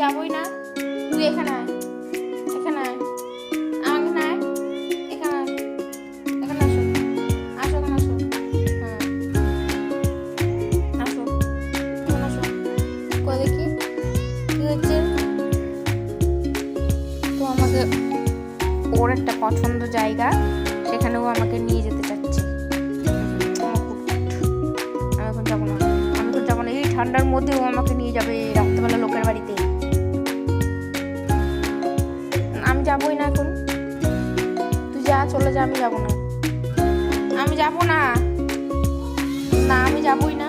যাবই না। তুই এখানে আয়, এখানে আয়, আমার এখানে আয়, এখানে আয়, এখানে আসো, আসো, এখানে আসো। হ্যাঁ, আসো, এখানে আসো। কই দেখি কি হচ্ছে। তো আমাকে ওর একটা পছন্দ জায়গা, সেখানেও আমাকে নিয়ে যেতে চাচ্ছে। আমি এখন যাবো না, আমি এখন যাবো না। এই ঠান্ডার মধ্যেও আমাকে নিয়ে যাবে রাত্রেবেলা লোকের বাড়িতে। আমি যাবোই না এখন। তুই যা, চলে যা, আমি যাবো না, আমি যাবো না, না আমি যাবোই না।